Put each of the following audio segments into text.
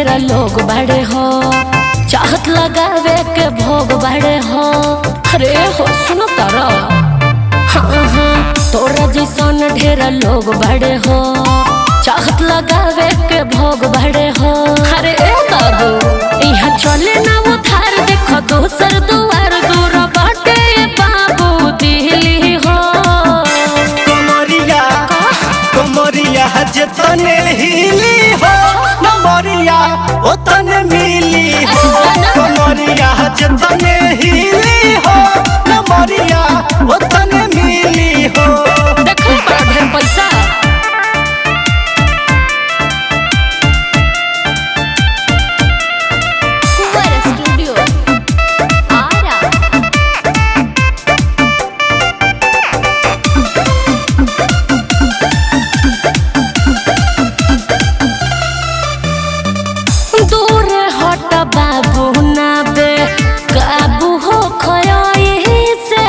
ढेरा लोग बड़े हो, चाहत लगावे के भोग बड़े हो। अरे हो सुनो तारा, हाँ हाँ तोरा जैसन ढेरा लोग बड़े हो, चाहत लगावे के भोग बड़े हो। अरे ए बाबू यहाँ चले ना उधार, देखो दोसर दुआर दूर बाटे बाबू दिल्ली हो। कमरिया कमरिया जतने हिली हो, नमरिया ओतने मिली हो। कमरिया जतने हिली हो, नमरिया ओतने मिली हो। देखो बड़ा ढेर पैसा स्टूडियो आरा। दूर हट बाबू ना बे काबू हो खयाई से।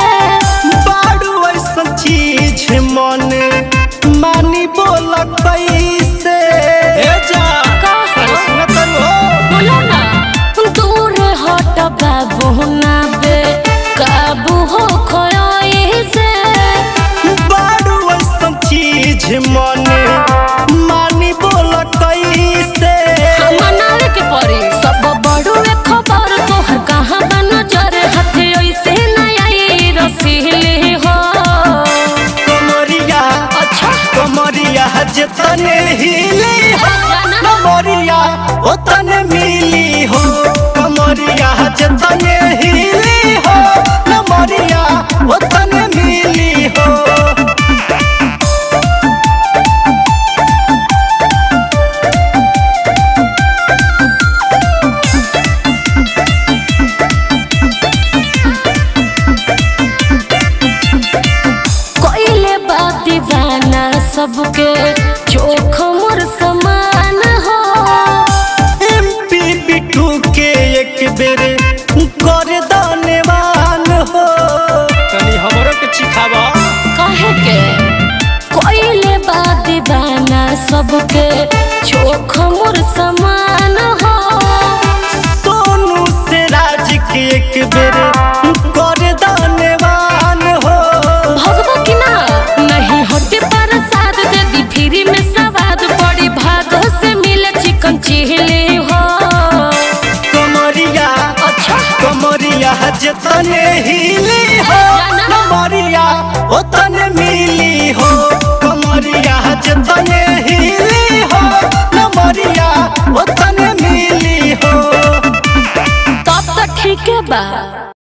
बाड़ू ऐसा चीज मन मानी बोल कैसे जा बोलो ना दूर हट बाबू ना बे काबू हो खयाई से। बाड़ू ऐसा चीज मन मानी बोल कैसे मनावे के पड़ी सब बड़ू खबर तोहर कहाँ बा नजर, हाथ ऐसे नई रसीली हो। कमरिया अच्छा कमरिया जतने हिली हो, कमरिया ओतने मिली हो। कमरिया जतने हिली हो, कमरिया ओतने मिली हो। कोइले बा दीवाना सबके चोख मोर समान हो। एमपी बिट्टू के एक बेर कर दानवान हो, तनी हमरो के चिखावा। काहे के कोइले बा दीवाना सबके चोख मोर समान हो। सोनू से राज के एक बेर कर दानवान हो। भगवा की ना नहीं होते प्रसाद दे दी फ्री में सवाद, बड़ी भागो से मिले चिकन चिल्ली हो। कमरिया अच्छा कमरिया जतने हिली हो, कमरिया ओतने मिली हो। कमरिया जतने हिली हो, कमरिया ओतने मिली हो। तब तो ठीक है बा।